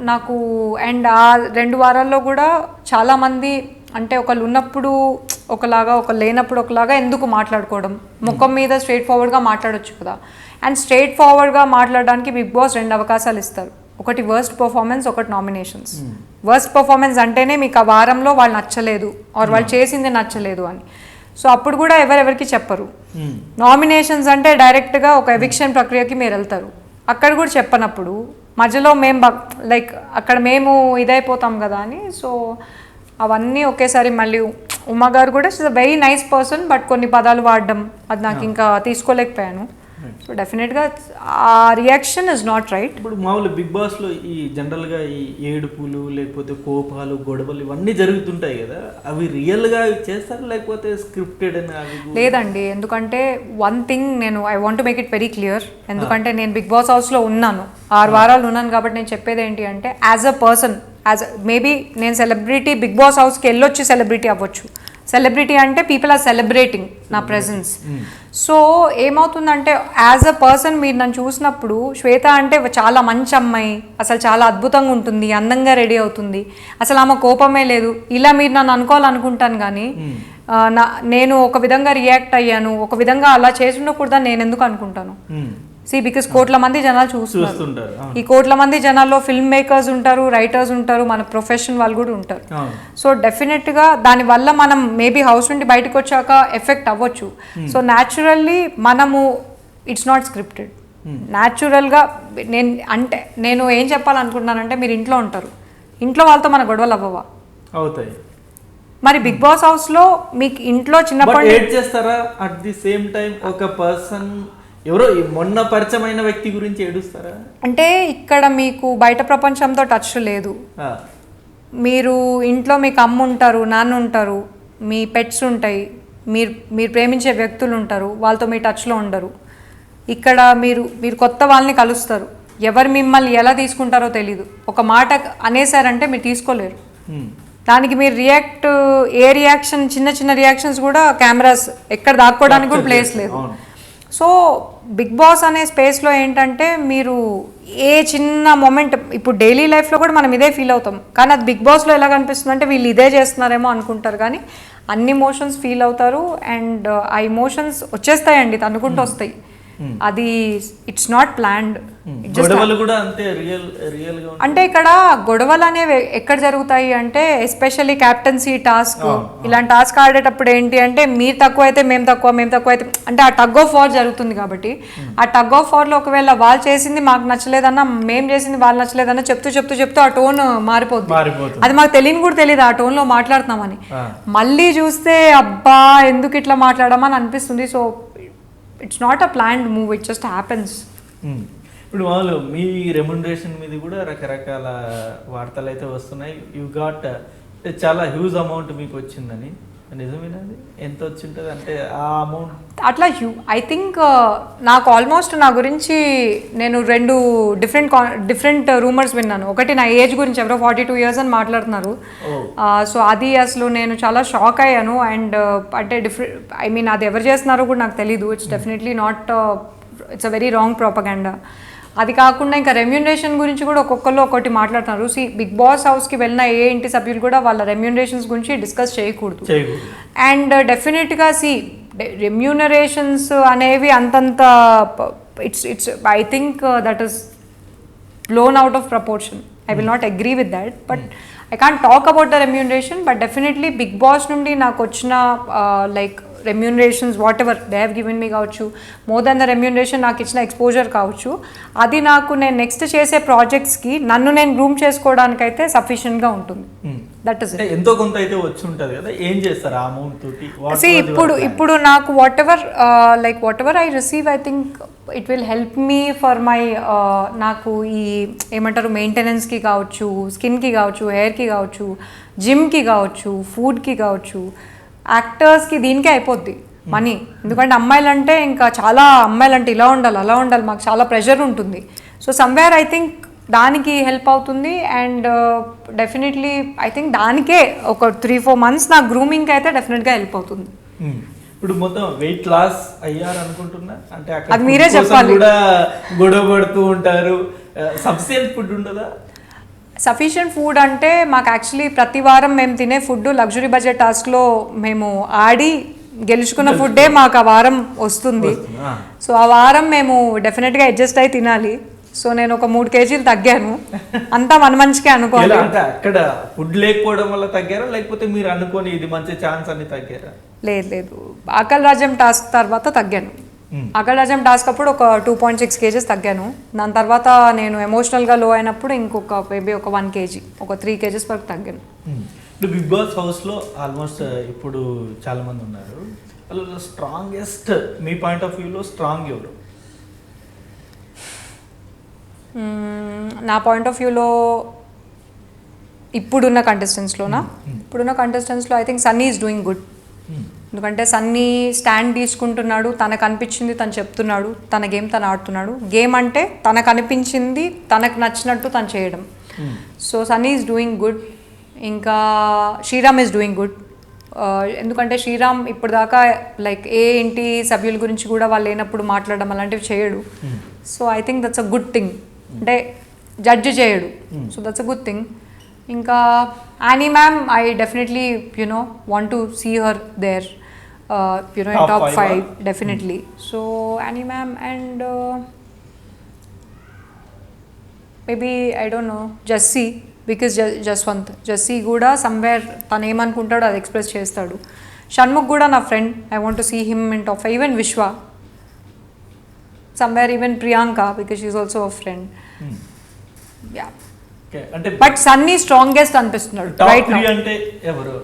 నాకు అండ్ ఆ 2 వారాల్లో కూడా చాలామంది అంటే ఒకళ్ళు ఉన్నప్పుడు ఒకలాగా ఒకళ్ళు లేనప్పుడు ఒకలాగా ఎందుకు మాట్లాడుకోవడం, ముఖం మీద స్ట్రైట్ ఫార్వర్డ్గా మాట్లాడొచ్చు కదా. అండ్ స్ట్రైట్ ఫార్వర్డ్గా మాట్లాడడానికి బిగ్ బాస్ 2 అవకాశాలు ఇస్తారు. ఒకటి వర్స్ట్ పర్ఫార్మెన్స్, ఒకటి నామినేషన్స్. వర్స్ట్ పర్ఫార్మెన్స్ అంటేనే మీకు ఆ వారంలో వాళ్ళు నచ్చలేదు ఆర్ వాళ్ళు చేసింది నచ్చలేదు అని. సో అప్పుడు కూడా ఎవరెవరికి చెప్పరు. నామినేషన్స్ అంటే డైరెక్ట్గా ఒక ఎవిక్షన్ ప్రక్రియకి మీరు వెళ్తారు. అక్కడ కూడా చెప్పనప్పుడు మధ్యలో మేము లైక్ అక్కడ మేము ఇదైపోతాం కదా అని. సో అవన్నీ ఒకేసారి మళ్ళీ ఉమా గారు కూడా it's a very nice person but కొన్ని పదాలు వాడడం అది నాకు ఇంకా తీసుకోలేకపోయాను. సో డెఫినెట్గా ఆ రియాక్షన్ ఇస్ నాట్ రైట్. ఇప్పుడు మామూలు బిగ్ బాస్లో ఈ జనరల్గా ఈ ఏడుపులు లేకపోతే కోపాలు గొడవలు ఇవన్నీ జరుగుతుంటాయి కదా, అవి రియల్గా చేస్తారు లేకపోతే స్క్రిప్టెడ్ అని? అవి లేదండి, ఎందుకంటే వన్ థింగ్ నేను I want to make it very clear. ఎందుకంటే నేను బిగ్ బాస్ హౌస్లో ఉన్నాను, 6 వారాలు ఉన్నాను కాబట్టి నేను చెప్పేది ఏంటి అంటే యాజ్ అ పర్సన్ మేబీ నేను సెలబ్రిటీ బిగ్ బాస్ హౌస్కి వెళ్ళొచ్చి సెలబ్రిటీ అవ్వచ్చు. సెలబ్రిటీ అంటే పీపుల్ ఆర్ సెలబ్రేటింగ్ నా ప్రెజెన్స్. సో ఏమవుతుందంటే యాజ్ అ పర్సన్ మీరు నన్ను చూసినప్పుడు శ్వేత అంటే చాలా మంచి అమ్మాయి, అసలు చాలా అద్భుతంగా ఉంటుంది, అందంగా రెడీ అవుతుంది, అసలు ఆమె కోపమే లేదు, ఇలా మీరు నన్ను అనుకోవాలనుకుంటాను. కానీ నేను ఒక విధంగా రియాక్ట్ అయ్యాను, ఒక విధంగా అలా చేసి ఉండకూడదని నేను ఎందుకు అనుకుంటాను? బికాస్ కోట్ల మంది జనాలు చూస్తుంటారు. ఈ కోట్ల మంది జనాల్లో ఫిల్మ్ మేకర్స్ ఉంటారు, రైటర్స్ ఉంటారు, మన ప్రొఫెషన్ వాళ్ళు కూడా ఉంటారు. సో డెఫినెట్గా దానివల్ల మనం మేబీ హౌస్ నుండి బయటకు వచ్చాక ఎఫెక్ట్ అవ్వచ్చు. సో న్యాచురల్లీ మనము ఇట్స్ నాట్ స్క్రిప్టెడ్. న్యాచురల్గా నేను ఏం చెప్పాలనుకుంటున్నానంటే మీరు ఇంట్లో ఉంటారు, ఇంట్లో వాళ్ళతో మన గొడవలు అవ్వవా? అవుతాయి. మరి బిగ్ బాస్ హౌస్లో మీకు ఇంట్లో చిన్నప్పటి చేస్తారా? అట్ ది సేమ్ టైం ఒక పర్సన్ ఎవరో మొన్న పరిచయమైన వ్యక్తి గురించి ఏడుస్తారా? అంటే ఇక్కడ మీకు బయట ప్రపంచంతో టచ్ లేదు. మీరు ఇంట్లో మీకు అమ్మ ఉంటారు, నాన్న ఉంటారు, మీ పెట్స్ ఉంటాయి, మీరు ప్రేమించే వ్యక్తులు ఉంటారు, వాళ్ళతో మీ టచ్లో ఉండరు. ఇక్కడ మీరు కొత్త వాళ్ళని కలుస్తారు, ఎవరు మిమ్మల్ని ఎలా తీసుకుంటారో తెలీదు. ఒక మాట అనేసారంటే మీరు తీసుకోలేరు. దానికి మీరు ఏ రియాక్షన్ చిన్న చిన్న రియాక్షన్స్ కూడా కెమెరాస్ ఎక్కడ దాక్కోవడానికి కూడా ప్లేస్ లేదు. సో బిగ్ బాస్ అనే స్పేస్లో ఏంటంటే మీరు ఏ చిన్న మూమెంట్ ఇప్పుడు డైలీ లైఫ్లో కూడా మనం ఇదే ఫీల్ అవుతాం, కానీ అది బిగ్ బాస్లో ఎలా కనిపిస్తుంది అంటే వీళ్ళు ఇదే చేస్తున్నారేమో అనుకుంటారు, కానీ అన్ని ఎమోషన్స్ ఫీల్ అవుతారు అండ్ ఆ ఎమోషన్స్ వచ్చేస్తాయండి, తన్నుకుంటూ వస్తాయి. అది ఇట్స్ నాట్ ప్లాన్డ్. అంటే ఇక్కడ గొడవలు అనేవి ఎక్కడ జరుగుతాయి అంటే ఎస్పెషల్లీ క్యాప్టెన్సీ టాస్క్, ఇలాంటి టాస్క్ ఆడేటప్పుడు ఏంటి అంటే మీరు తక్కువ అయితే మేము తక్కువ అయితే అంటే ఆ టగ్ ఆఫ్ వార్ జరుగుతుంది. కాబట్టి ఆ టగ్ ఆఫ్ వార్లో ఒకవేళ వాళ్ళు చేసింది మాకు నచ్చలేదన్నా, మేము చేసింది వాళ్ళు నచ్చలేదన్నా చెప్తూ ఆ టోన్ మారిపోతుంది. అది మాకు తెలియని కూడా తెలియదు ఆ టోన్లో మాట్లాడుతున్నామని. మళ్ళీ చూస్తే అబ్బా ఎందుకు ఇట్లా మాట్లాడమని అనిపిస్తుంది. So it's not a planned move, it just happens. ఇప్పుడు వాళ్ళు మీ రెమ్యునరేషన్ మీద కూడా రకరకాల వార్తలు అయితే వస్తున్నాయి. యూ గాట్ చాలా హ్యూజ్ అమౌంట్ మీకు వచ్చిందని, నిజమేనది? ఎంత వచ్చి ఉంటుంది అంటే ఆ అమౌంట్? అట్లా ఐ థింక్ నాకు ఆల్మోస్ట్ నా గురించి నేను 2 డిఫరెంట్ రూమర్స్ విన్నాను. ఒకటి నా ఏజ్ గురించి ఎవరో 42 years అని మాట్లాడుతున్నారు. సో అది అసలు నేను చాలా షాక్ అయ్యాను. అండ్ అంటే అది ఎవరు చేస్తున్నారో కూడా నాకు తెలీదు. It's definitely not it's a very wrong propaganda. అది కాకుండా ఇంకా రెమ్యూనరేషన్ గురించి కూడా ఒక్కొక్కరు ఒక్కటి మాట్లాడుతున్నారు. బిగ్ బాస్ హౌస్కి వెళ్ళిన ఏ ఇంటి సభ్యులు కూడా వాళ్ళ రెమ్యూనరేషన్స్ గురించి డిస్కస్ చేయకూడదు. అండ్ డెఫినెట్గా రెమ్యూనరేషన్స్ అనేవి అంతంత it's I think that is blown out of proportion. I will not agree with that, but I can't talk about the remuneration, but definitely Big Boss నుండి నాకు వచ్చిన like remunerations what ever they have given me కావచ్చు, more than the remuneration నాకు ఇచ్చిన exposure కావచ్చు, అది నాకు నేను నెక్స్ట్ చేసే ప్రాజెక్ట్స్కి నన్ను నేను గ్రూమ్ చేసుకోవడానికైతే సఫిషియెంట్గా ఉంటుంది. దట్ ఇస్ ఎంతో కొంత అయితే వచ్చి ఉంటుంది కదా, ఏం చేస్తారు ఆ అమౌంట్ తోటి? ఇప్పుడు నాకు what ever I receive, I think it will help me for my నాకు ఈ ఏమంటారు మెయింటెనెన్స్కి కావచ్చు, స్కిన్కి కావచ్చు, హెయిర్కి కావచ్చు, జిమ్కి కావచ్చు, ఫుడ్కి కావచ్చు, యాక్టర్స్కి దీనికే అయిపోద్ది మనీ. ఎందుకంటే అమ్మాయిలంటే ఇంకా చాలా అమ్మాయిలంటే ఇలా ఉండాలి అలా ఉండాలి, మాకు చాలా ప్రెషర్ ఉంటుంది. సో సమ్వేర్ ఐ థింక్ దానికి హెల్ప్ అవుతుంది. అండ్ డెఫినెట్లీ ఐ థింక్ దానికే ఒక 3-4 months నా గ్రూమింగ్కి అయితే డెఫినెట్గా హెల్ప్ అవుతుంది. ఇప్పుడు మొత్తం వెయిట్ లాస్ అయ్యారు అనుకుంటున్నా, అంటే అది మీరే చెప్పాలి. కూడా గొడవ పడుతూ ఉంటారు, సఫిషియెంట్ ఫుడ్ ఉండదా? సఫిషియెంట్ ఫుడ్ అంటే మాకు యాక్చువల్లీ ప్రతి వారం మేము తినే ఫుడ్ లగ్జరీ బడ్జెట్ టాస్క్లో మేము ఆడి గెలుచుకున్న ఫుడ్డే మాకు ఆ వారం వస్తుంది. సో ఆ వారం మేము డెఫినెట్గా అడ్జస్ట్ అయి తినాలి. సో నేను ఒక 3 kgs తగ్గాను, అంతా మన మంచికే అనుకోవాలి. అంటే అక్కడ ఫుడ్ లేకపోవడం వల్ల తగ్గారా, లేకపోతే మీరు అనుకోని ఇది మంచి ఛాన్స్ అని తగ్గారా? లేదు, ఆకలి రాజ్యం టాస్క్ తర్వాత తగ్గాను. ఆకలి రాజ్యం టాస్క్ అప్పుడు ఒక 2.6 kgs తగ్గాను. దాని తర్వాత నేను ఎమోషనల్గా లో అయినప్పుడు ఇంకొక మేబీ ఒక 1 kg, ఒక 3 kgs వరకు తగ్గాను. ఇప్పుడు బిగ్ బాస్ హౌస్లో ఆల్మోస్ట్ ఇప్పుడు చాలా మంది ఉన్నారు, వాళ్ళు స్ట్రాంగెస్ట్ మీ పాయింట్ ఆఫ్ వ్యూలో స్ట్రాంగ్ ఎవరు? నా పాయింట్ ఆఫ్ వ్యూలో ఇప్పుడున్న కంటెస్టెంట్స్లో I think Sunny is doing good. ఎందుకంటే సన్నీ స్టాండ్ తీసుకుంటున్నాడు, తనకు అనిపించింది తను చెప్తున్నాడు, తన గేమ్ తను ఆడుతున్నాడు. గేమ్ అంటే తనకు అనిపించింది తనకు నచ్చినట్టు తను చేయడం. So Sunny is doing good. ఇంకా శ్రీరామ్ ఈజ్ డూయింగ్ గుడ్. ఎందుకంటే శ్రీరామ్ ఇప్పుడు దాకా లైక్ ఏ ఇంటి సభ్యుల గురించి కూడా వాళ్ళు లేనప్పుడు మాట్లాడడం అలాంటివి చేయడు. So I think that's a good thing. అంటే జడ్జ్ చేయడు, so that's a good thing. ఇంకా Annie ma'am, I definitely want to see her there in top 5 definitely. So Annie ma'am and maybe I don't know Jassi, because Jassi కూడా somewhere తను ఏమనుకుంటాడో అది express చేస్తాడు. షణ్ముఖ్ కూడా నా friend, I want to see him in top 5. Even Vishwa somewhere, even Priyanka because she is also a friend. Yeah, okay. అంటే but Sunny strongest అనిపిస్తున్నాడు right now. అంటే ఎవరు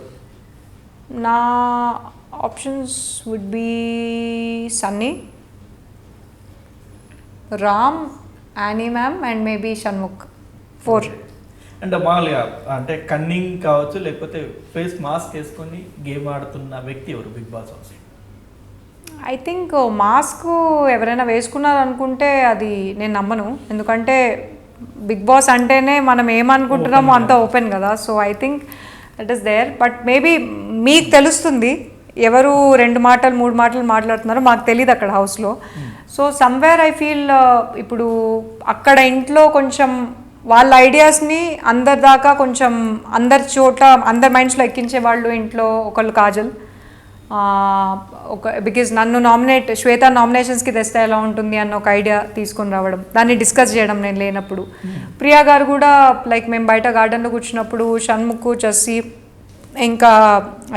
నా options would be Sunny, Ram, Annie ma'am and maybe Shanmukh. 4. అంటే మామూలుగా అంటే cunning కావచ్చు, లేకపోతే ఫేస్ మాస్క్ వేసుకొని గేమ్ ఆడుతున్న వ్యక్తి ఎవరు Bigg Boss house? I think mask ఎవరైనా వేసుకున్నారు అనుకుంటే అది నేను నమ్మను. ఎందుకంటే బిగ్ బాస్ అంటేనే మనం ఏమనుకుంటున్నామో అంతా ఓపెన్ కదా. So I think that is there. But maybe మీకు తెలుస్తుంది ఎవరు 2 మాటలు 3 మాటలు మాట్లాడుతున్నారో, మాకు తెలియదు అక్కడ హౌస్లో. సో సమ్వేర్ ఐ ఫీల్ ఇప్పుడు అక్కడ ఇంట్లో కొంచెం వాళ్ళ ఐడియాస్ని అందరి దాకా కొంచెం అందరి చోట అందరి మైండ్స్లో ఎక్కించే వాళ్ళు ఇంట్లో ఒకళ్ళు కాజల్, బికాజ్ నన్ను శ్వేత నామినేషన్స్కి తెస్తే ఎలా ఉంటుంది అన్న ఒక ఐడియా తీసుకొని రావడం, దాన్ని డిస్కస్ చేయడం నేను లేనప్పుడు. ప్రియా గారు కూడా లైక్ మేము బయట గార్డెన్లో కూర్చున్నప్పుడు షణ్ముఖ్, జస్సీ, ఇంకా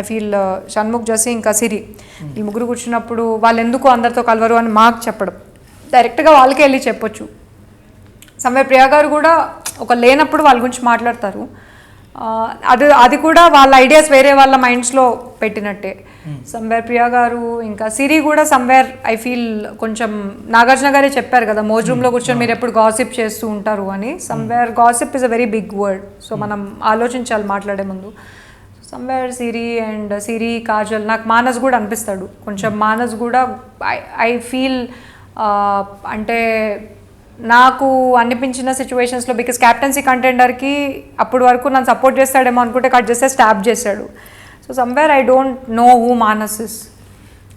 ఐ ఫీల్ షణ్ముఖ్, జస్సీ, ఇంకా సిరి, ఈ 3 కూర్చున్నప్పుడు వాళ్ళు ఎందుకు అందరితో కలవరు అని మాకు చెప్పడం, డైరెక్ట్గా వాళ్ళకే వెళ్ళి చెప్పొచ్చు. సమ్వేర్ ప్రియా గారు కూడా ఒక లేనప్పుడు వాళ్ళ గురించి మాట్లాడతారు. అది కూడా వాళ్ళ ఐడియాస్ వేరే వాళ్ళ మైండ్స్లో పెట్టినట్టే. సమ్వేర్ ప్రియా గారు, ఇంకా సిరి కూడా సమ్వేర్ ఐ ఫీల్ కొంచెం నాగార్జున గారే చెప్పారు కదా, మోజ్ రూమ్లో కూర్చొని మీరు ఎప్పుడు గాసిప్ చేస్తూ ఉంటారు అని. Somewhere gossip is a very big word, so మనం ఆలోచించాలి మాట్లాడే ముందు. సమ్వేర్ సిరి, కాజల్, నాకు మానస్ కూడా అనిపిస్తాడు కొంచెం. మానస్ కూడా ఐ ఫీల్ అంటే నాకు అనిపించిన సిచ్యువేషన్స్లో, బికాస్ క్యాప్టెన్సీ కంటెండర్కి అప్పటి వరకు నన్ను సపోర్ట్ చేస్తాడేమో అనుకుంటే కట్ చేస్తే స్టాప్ చేశాడు. So somewhere I don't know who Manas is.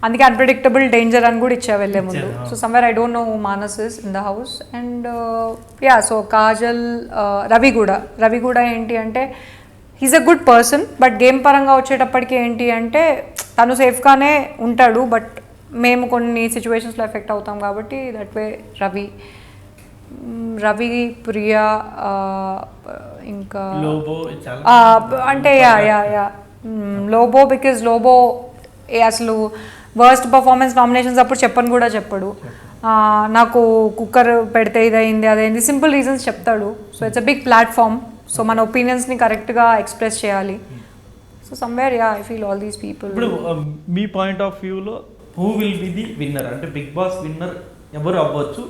అందుకే అన్ప్రెడిక్టబుల్ డేంజర్ అని కూడా ఇచ్చా వెళ్ళే ముందు. So somewhere I don't know who Manas is in the house. And yeah, so Kajal, Ravi కూడా ఏంటి అంటే he's a good person, but game పరంగా వచ్చేటప్పటికి ఏంటి అంటే తను సేఫ్గానే ఉంటాడు, బట్ మేము కొన్ని సిచ్యువేషన్స్లో ఎఫెక్ట్ అవుతాం కాబట్టి దట్ వే రవి, ప్రియా, ఇంకా అంటే యా లోబో, బికాజ్ లోబో అసలు వర్స్ట్ పర్ఫార్మెన్స్ నామినేషన్స్ అప్పుడు చెప్పడు. నాకు కుక్కర్ పెడితే ఇదైంది అదైంది, సింపుల్ రీజన్స్ చెప్తాడు. So it's a big platform, so మన ఒపీనియన్స్ని కరెక్ట్గా ఎక్స్ప్రెస్ చేయాలి. So somewhere I feel all these people. ఇప్పుడు మీ పాయింట్ ఆఫ్ వ్యూలో who will be the winner, అంటే బిగ్ బాస్ విన్నర్ ఎవరు అవ్వచ్చు,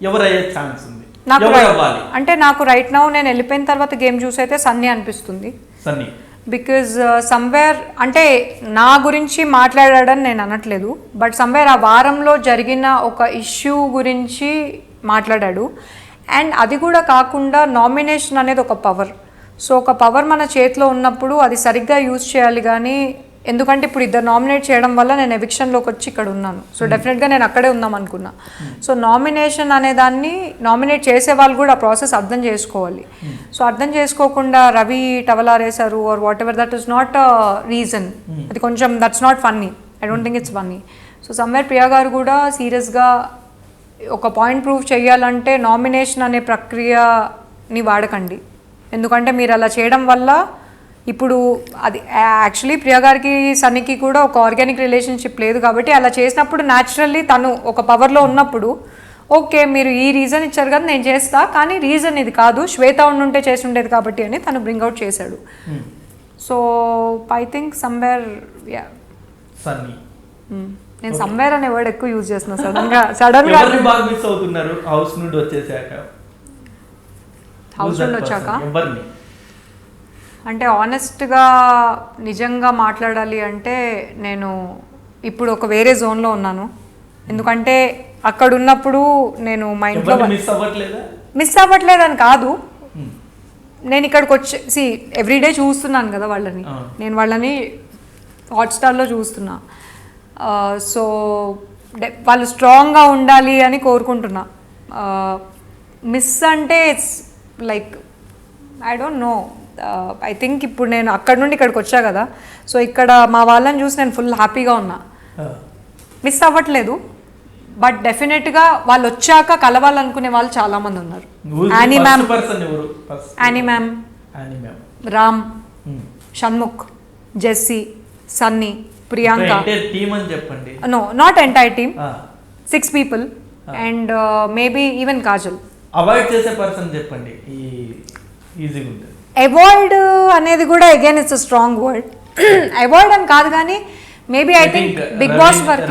ఎవరు అయ్యే ఛాన్స్ ఉంది? అంటే నాకు రైట్ నౌ నేను వెళ్ళిపోయిన తర్వాత గేమ్ చూసి అయితే సన్నీ అనిపిస్తుంది. సన్నీ బికాజ్ సమ్వేర్ అంటే నా గురించి మాట్లాడాడని నేను అనట్లేదు, బట్ సమ్వేర్ ఆ వారంలో జరిగిన ఒక ఇష్యూ గురించి మాట్లాడాడు. అండ్ అది కూడా కాకుండా నామినేషన్ అనేది ఒక పవర్. సో ఒక పవర్ మన చేతిలో ఉన్నప్పుడు అది సరిగ్గా యూజ్ చేయాలి. కానీ ఎందుకంటే ఇప్పుడు ఇద్దరు నామినేట్ చేయడం వల్ల నేను ఎవిక్షన్లోకి వచ్చి ఇక్కడ ఉన్నాను. సో డెఫినెట్గా నేను అక్కడే ఉందాం అనుకున్నా. సో నామినేషన్ అనే దాన్ని నామినేట్ చేసే వాళ్ళు కూడా ఆ ప్రాసెస్ అర్థం చేసుకోవాలి. సో అర్థం చేసుకోకుండా రవి టవలారేశారు or whatever, that is not a reason. అది కొంచెం that's not funny. I don't think it's funny. So somewhere Priya garu కూడా సీరియస్గా ఒక పాయింట్ ప్రూవ్ చేయాలంటే నామినేషన్ అనే ప్రక్రియని వాడకండి. ఎందుకంటే మీరు అలా చేయడం వల్ల ఇప్పుడు అది యాక్చువల్లీ ప్రియా గారికి సన్నీకి కూడా ఒక ఆర్గానిక్ రిలేషన్షిప్ లేదు కాబట్టి అలా చేసినప్పుడు న్యాచురల్లీ తను ఒక పవర్లో ఉన్నప్పుడు ఓకే మీరు ఈ రీజన్ ఇచ్చారు కదా నేను చేస్తా, కానీ రీజన్ ఇది కాదు, శ్వేత ఉండుంటే చేసి ఉండేది కాబట్టి అని తను బ్రింగ్అవుట్ చేశాడు. So I think somewhere Sunny, నేను సమ్వేర్ అనే వర్డ్ ఎక్కువ యూజ్ చేస్తున్నా సడన్ గా మిస్ అవుతున్నారు హౌస్ నుండి వచ్చాక. అంటే ఆనెస్ట్గా నిజంగా మాట్లాడాలి అంటే నేను ఇప్పుడు ఒక వేరే జోన్లో ఉన్నాను. ఎందుకంటే అక్కడ ఉన్నప్పుడు నేను మా ఇంట్లో మిస్ అవ్వట్లేదని కాదు, నేను ఇక్కడికి వచ్చి ఎవ్రీడే చూస్తున్నాను కదా వాళ్ళని, నేను వాళ్ళని హాట్స్టార్లో చూస్తున్నా. సో వాళ్ళు స్ట్రాంగ్గా ఉండాలి అని కోరుకుంటున్నా. మిస్ అంటే it's like I don't know. I think ఇప్పుడు నేను అక్కడ నుండి ఇక్కడికి వచ్చా కదా, సో ఇక్కడ మా వాళ్ళని చూసి నేను ఫుల్ హ్యాపీగా ఉన్నా. మిస్ అవ్వట్లేదు, బట్ డెఫినెట్గా వాళ్ళు వచ్చాక కలవాలనుకునే వాళ్ళు చాలామంది ఉన్నారు. Annie ma'am, Ram, Shanmukh, Jessie, Sunny, Priyanka. No, not entire team, 6 people and maybe even Kajal. Avoid చేసే పర్సన్ చెప్పండి, ఈజీగా ఉంటుంది. అవాయిడ్ అనేది కూడా again it's a strong word. Avoid అని కాదు కానీ maybe I think Bigg Boss work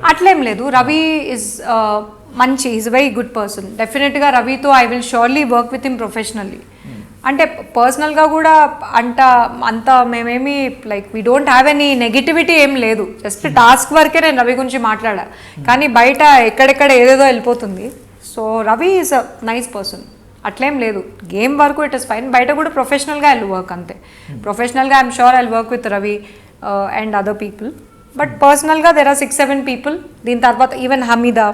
అట్లేం లేదు. రవి ఇస్ మంచి, ఈజ్ వెరీ గుడ్ పర్సన్. డెఫినెట్గా రవితో I will surely work with him professionally. అంటే పర్సనల్గా కూడా అంత మేమేమి like we don't have any negativity ఏం లేదు. జస్ట్ టాస్క్ వర్కే నేను రవి గురించి మాట్లాడా, కానీ బయట ఎక్కడెక్కడ ఏదేదో వెళ్ళిపోతుంది. So Ravi is a nice person, అట్లేం లేదు. గేమ్ వరకు ఇట్ ఇస్ ఫైన్, బయట కూడా ప్రొఫెషనల్గా ఐ విల్ వర్క్ అంతే. ప్రొఫెషనల్గా I'm sure I will work with Ravi and other people, but పర్సనల్గా దెర్ ఆర్ 6-7 people. దీని తర్వాత even Hamida,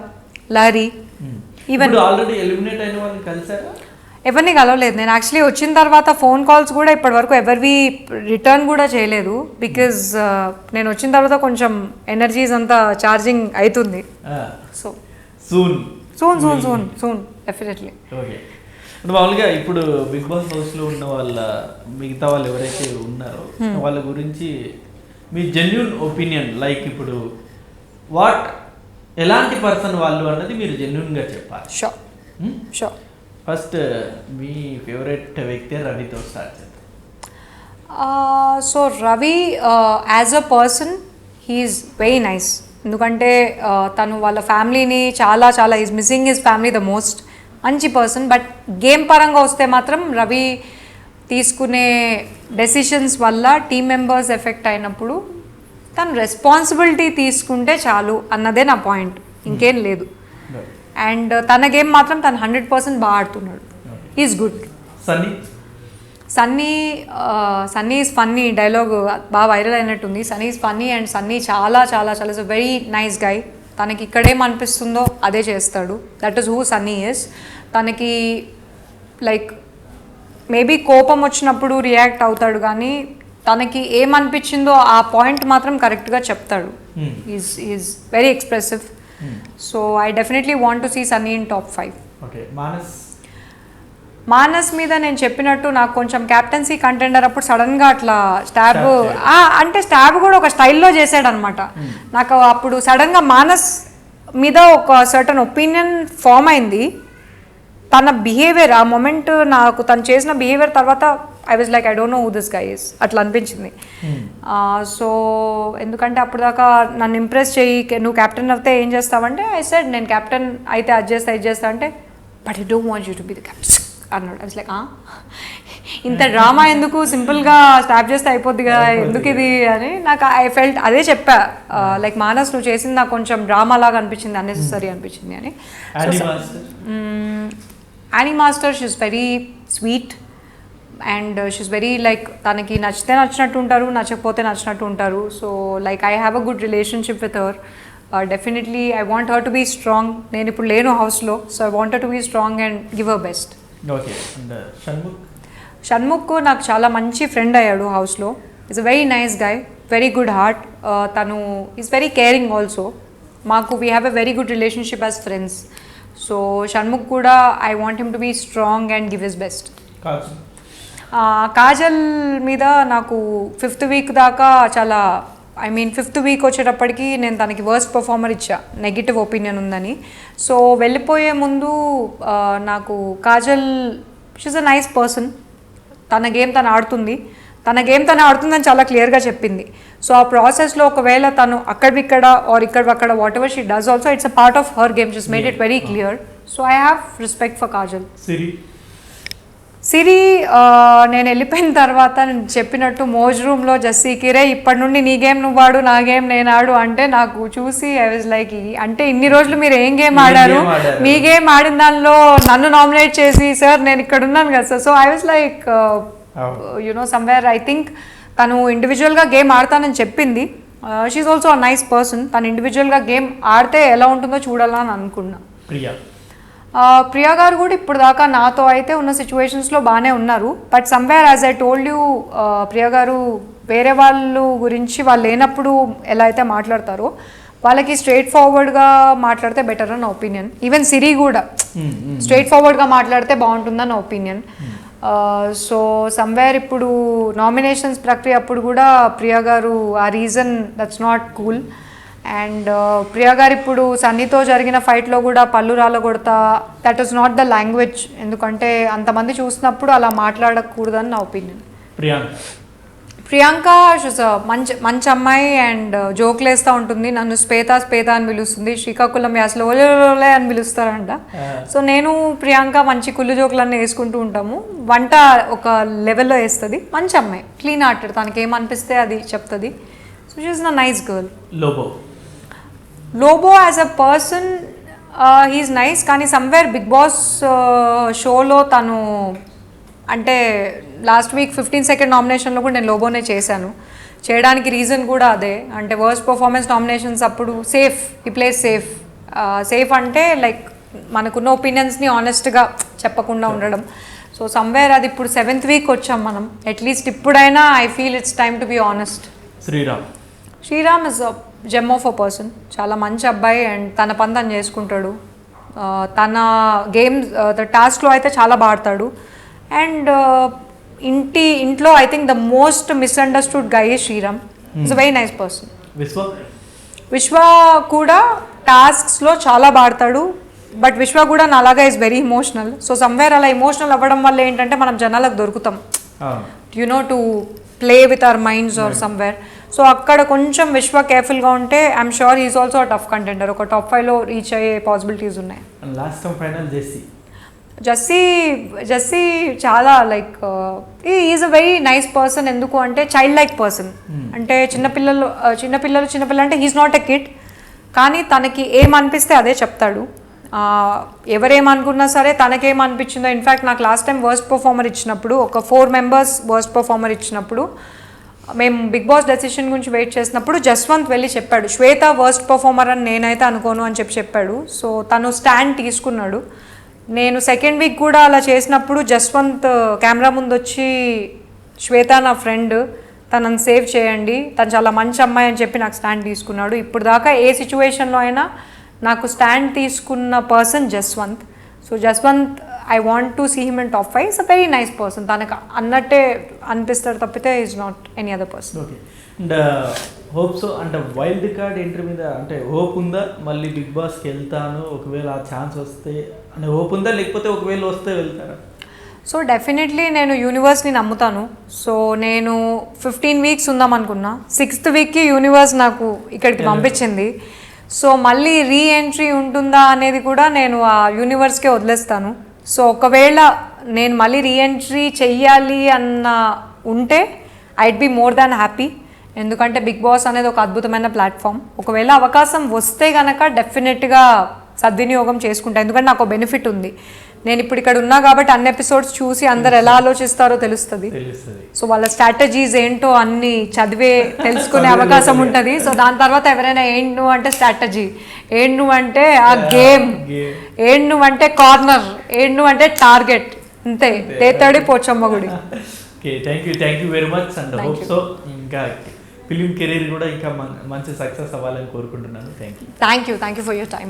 Lahari, even already eliminate అయిన వాళ్ళని కలిసారా? ఎవరిని కలవలేదు. నేను యాక్చువల్లీ వచ్చిన తర్వాత ఫోన్ కాల్స్ కూడా ఇప్పటివరకు ఎవరివి రిటర్న్ కూడా చేయలేదు, బికాజ్ నేను వచ్చిన తర్వాత కొంచెం ఎనర్జీస్ అంతా ఛార్జింగ్ అవుతుంది. So soon definitely. ఓకే, మామూలుగా ఇప్పుడు బిగ్ బాస్ హౌస్లో ఉన్న మిగతా వాళ్ళు ఎవరైతే ఉన్నారో వాళ్ళ గురించి మీ జెన్యూన్ ఒపీనియన్, లైక్ ఇప్పుడు ఎలాంటి పర్సన్ వాళ్ళు అన్నది మీరు జెన్యూన్గా చెప్పాలి. షూర్. ఫస్ట్ మీ ఫేవరెట్ వ్యక్తి రవితో స్టార్ట్ చేద్దాం. So Ravi as a person he's very nice. ఎందుకంటే తను వాళ్ళ ఫ్యామిలీని చాలా is missing his family the most. మంచి పర్సన్. బట్ గేమ్ పరంగా వస్తే మాత్రం రవి తీసుకునే డెసిషన్స్ వల్ల టీమ్ మెంబర్స్ ఎఫెక్ట్ అయినప్పుడు తను రెస్పాన్సిబిలిటీ తీసుకుంటే చాలు అన్నదే నా పాయింట్, ఇంకేం లేదు. అండ్ తన గేమ్ మాత్రం తను 100% బాగా ఆడుతున్నాడు. Is good. Sunny is funny dialogue బాగా వైరల్ అయినట్టుంది. Sunny is funny and Sunny చాలా చాలా చాలా ఇస్ అ వెరీ నైస్ గై. తనకి ఇక్కడేం అనిపిస్తుందో అదే చేస్తాడు. That is who Sunny is. తనకి లైక్ మేబీ కోపం వచ్చినప్పుడు రియాక్ట్ అవుతాడు, కానీ తనకి ఏమనిపించిందో ఆ పాయింట్ మాత్రం కరెక్ట్గా చెప్తాడు. Is very expressive. So I definitely want to see Sunny in top 5. Okay, Manas మీద నేను చెప్పినట్టు నాకు కొంచెం క్యాప్టెన్సీ కంటెండర్ అప్పుడు సడన్గా అట్లా స్టాబ్ అంటే స్టాబ్ కూడా ఒక స్టైల్లో చేసాడు అనమాట. నాకు అప్పుడు సడన్గా మానస్ మీద ఒక సర్టన్ ఒపీనియన్ ఫామ్ అయింది. తన బిహేవియర్ ఆ మొమెంట్ నాకు తను చేసిన బిహేవియర్ తర్వాత I was like I don't know who this guy is అట్లా అనిపించింది. సో ఎందుకంటే అప్పుడు దాకా నన్ను ఇంప్రెస్ చేయి, నువ్వు క్యాప్టెన్ అయితే ఏం చేస్తావంటే ఐ సెడ్ నేను క్యాప్టెన్ అయితే అది చేస్తా అంటే but I don't want you to be the captain అన్నాడు. ఐ వాజ్ లైక్ ఇంత డ్రామా ఎందుకు, సింపుల్గా స్టాప్ చేస్తే అయిపోద్ది కదా, ఎందుకు ఇది అని నాకు ఐ ఫెల్ట్ అదే చెప్పా. లైక్ మానస్ నువ్వు చేసింది నాకు కొంచెం డ్రామా లాగా అనిపించింది, అన్నెసెసరీ అనిపించింది అని. Anee Master she's very sweet and she's very like తనకి నచ్చితే నచ్చినట్టు ఉంటారు, నచ్చకపోతే నచ్చినట్టు ఉంటారు. So like I have a good relationship with her. Definitely I want her to be strong. నేను ఇప్పుడు లేను హౌస్లో, so I want to be strong and give her best. Okay, Shanmukh నాకు చాలా మంచి ఫ్రెండ్ అయ్యాడు హౌస్లో. Is a very nice guy, very good heart. తను ఈజ్ వెరీ కేరింగ్ ఆల్సో. మాకు we have a very good relationship as friends. So Shanmukh కూడా I want him to be strong and give his best. Kajal మీద నాకు 5th week దాకా చాలా fifth week వచ్చేటప్పటికి నేను తనకి వర్స్ట్ పర్ఫార్మర్ ఇచ్చా, నెగిటివ్ ఒపీనియన్ ఉందని. సో వెళ్ళిపోయే ముందు నాకు Kajal she's a nice person, తన గేమ్ తను ఆడుతుందని చాలా క్లియర్గా చెప్పింది. సో ఆ ప్రాసెస్లో ఒకవేళ తను అక్కడిక్కడ ఆర్ ఇక్కడ whatever she does also it's a part of her game. She's made it very clear. So I have respect for Kajal. Siri నేను వెళ్ళిపోయిన తర్వాత నేను చెప్పినట్టు మోజ్ రూమ్లో జస్సీకి రే ఇప్పటి నుండి నీ గేమ్ నువ్వు ఆడు, నా గేమ్ నేను ఆడు అంటే నాకు చూసి ఐ వాజ్ లైక్ అంటే ఇన్ని రోజులు మీరు ఏం గేమ్ ఆడారు, మీ గేమ్ ఆడిన దానిలో నన్ను నామినేట్ చేసి సార్ నేను ఇక్కడ ఉన్నాను కదా sir. So I was like you know somewhere I think తను ఇండివిజువల్గా గేమ్ ఆడతానని చెప్పింది. She's also a nice person. తను ఇండివిజువల్గా గేమ్ ఆడితే ఎలా ఉంటుందో చూడాలని అనుకున్నా. ప్రియా గారు కూడా ఇప్పుడు దాకా నాతో అయితే ఉన్న సిచ్యువేషన్స్లో బాగానే ఉన్నారు. But somewhere as I told you Priya గారు వేరే వాళ్ళు గురించి వాళ్ళు లేనప్పుడు ఎలా అయితే మాట్లాడతారో వాళ్ళకి స్ట్రైట్ ఫార్వర్డ్గా మాట్లాడితే బెటర్ అని నా ఒపీనియన్. ఈవెన్ సిరి కూడా స్ట్రైట్ ఫార్వర్డ్గా మాట్లాడితే బాగుంటుందని నా ఒపీనియన్. సో సమ్వేర్ ఇప్పుడు నామినేషన్స్ ప్రక్రియ అప్పుడు కూడా ప్రియా గారు ఆ reason that's not cool. And Priya garu ఇప్పుడు సన్నీతో జరిగిన ఫైట్లో కూడా పళ్ళు రాలగొడతా, that is not the language. ఎందుకంటే అంతమంది చూసినప్పుడు అలా మాట్లాడకూడదని నా ఒపీనియన్. ప్రియాంక షీస్ మంచి అమ్మాయి అండ్ జోక్లు వేస్తూ ఉంటుంది. నన్ను స్పేత అని పిలుస్తుంది. శ్రీకాకుళం యాసలో ఓలే అని పిలుస్తారంట. సో నేను ప్రియాంక మంచి కుళ్ళు జోకులన్నీ వేసుకుంటూ ఉంటాము. వంట ఒక లెవెల్లో వేస్తుంది. మంచి అమ్మాయి, క్లీన్ హార్టెడ్, తనకి ఏమనిపిస్తే అది చెప్తుంది. So she's a nice girl. Lobo as a person he's nice, కానీ సమ్వేర్ బిగ్ బాస్ షోలో తను అంటే లాస్ట్ వీక్ 15 సెకండ్ నామినేషన్లో కూడా నేను లోబోనే చేశాను. చేయడానికి రీజన్ కూడా అదే. అంటే వర్స్ట్ పర్ఫార్మెన్స్ నామినేషన్స్ అప్పుడు సేఫ్, ఈ ప్లేస్ సేఫ్ అంటే లైక్ మనకున్న ఒపీనియన్స్ని ఆనెస్ట్గా చెప్పకుండా ఉండడం. సో సమ్వేర్ అది ఇప్పుడు 7th వీక్ వచ్చాం మనం. అట్లీస్ట్ ఇప్పుడైనా I feel it's time to be honest. Sriram is a gem of a person. చాలా మంచి అబ్బాయి అండ్ తన పని తను చేసుకుంటాడు. తన గేమ్ టాస్క్లో అయితే చాలా బాడతాడు. అండ్ ఇంట్లో I think the most misunderstood guy is Sriram. Is a very nice person. Vishwa కూడా టాస్క్స్లో చాలా బాడతాడు. బట్ విశ్వ కూడా నాలాగా is very emotional. So somewhere అలా ఇమోషనల్ అవ్వడం వల్ల ఏంటంటే మనం జనాలకు దొరుకుతాం, you know to play with our minds or somewhere. So అక్కడ కొంచెం విశ్వ కేర్ఫుల్గా ఉంటే I'm sure he's also a tough contender. ఒక టాప్ 5లో రీచ్ అయ్యే పాసిబిలిటీస్ ఉన్నాయి. జస్సీ చాలా like is a very nice person. ఎందుకు అంటే చైల్డ్ లైక్ పర్సన్. అంటే చిన్నపిల్లలు అంటే హీఈస్ నాట్ ఎ కిడ్, కానీ తనకి ఏమనిపిస్తే అదే చెప్తాడు. ఎవరేమనుకున్నా సరే తనకేమనిపించిందో. ఇన్ఫ్యాక్ట్ నాకు లాస్ట్ టైం వర్స్ట్ పర్ఫార్మర్ ఇచ్చినప్పుడు, ఒక 4 మెంబర్స్ వర్స్ట్ పర్ఫార్మర్ ఇచ్చినప్పుడు, మేము బిగ్ బాస్ డెసిషన్ గురించి వెయిట్ చేసినప్పుడు జస్వంత్ వెళ్ళి చెప్పాడు, శ్వేత వర్స్ట్ పర్ఫార్మర్ అని నేనైతే అనుకోను అని చెప్పాడు. సో తను స్టాండ్ తీసుకున్నాడు. నేను సెకండ్ వీక్ కూడా అలా చేసినప్పుడు జస్వంత్ కెమెరా ముందు వచ్చి, శ్వేత నా ఫ్రెండ్, తనని సేవ్ చేయండి, తను చాలా మంచి అమ్మాయి అని చెప్పి నాకు స్టాండ్ తీసుకున్నాడు. ఇప్పుడు దాకా ఏ సిచ్యువేషన్లో అయినా నాకు స్టాండ్ తీసుకున్న person Jaswanth. So Jaswanth, I want to see him in top 5. Is a very nice person. తనకు అన్నట్టే అనిపిస్తాడు తప్పితే is not any other person. Okay. And hope so, అంటే వైల్డ్ కార్డ్ ఎంట్రీ మీద అంటే హోప్ ఉందా? మళ్ళీ బిగ్ బాస్కి వెళ్తాను ఒకవేళ ఆ ఛాన్స్ వస్తే అంటే హోప్ ఉందా, లేకపోతే ఒకవేళ వస్తే వెళ్తారా? సో డెఫినెట్లీ నేను యూనివర్స్ని నమ్ముతాను. సో నేను 15 వీక్స్ ఉందాం అనుకున్నా. 6th వీక్కి యూనివర్స్ నాకు ఇక్కడికి పంపించింది. సో మళ్ళీ రీ ఎంట్రీ ఉంటుందా అనేది కూడా నేను ఆ యూనివర్స్కే వదిలేస్తాను. సో ఒకవేళ నేను మళ్ళీ రీ ఎంట్రీ చెయ్యాలి అన్న ఉంటే I'd be more than happy. ఎందుకంటే బిగ్ బాస్ అనేది ఒక అద్భుతమైన ప్లాట్ఫామ్. ఒకవేళ అవకాశం వస్తే కనుక డెఫినెట్గా సద్వినియోగం చేసుకుంటా. ఎందుకంటే నాకు బెనిఫిట్ ఉంది. నేను ఇప్పుడు ఇక్కడ ఉన్నా కాబట్టి అన్ని ఎపిసోడ్స్ చూసి అందరు ఎలా ఆలోచిస్తారో తెలుస్తుంది. సో వాళ్ళ స్ట్రాటజీస్ ఏంటో అన్ని చదివే తెలుసుకునే అవకాశం ఉంటుంది. సో దాని తర్వాత ఎవరైనా ఏంటి నువ్వు అంటే స్ట్రాటజీ, ఏంటి నువ్వు అంటే ఆ గేమ్, ఏంటి నువ్వు అంటే కార్నర్, ఏంటి నువ్వు అంటే టార్గెట్, అంతే తేతాడి పోచమ్మ గుడి. Okay, thank you very much. And hope so ఇంకా ఫిలిం కెరీర్ కూడా ఇంకా మంచి సక్సెస్ అవ్వాలని కోరుకుంటున్నాను. Thank you for your time.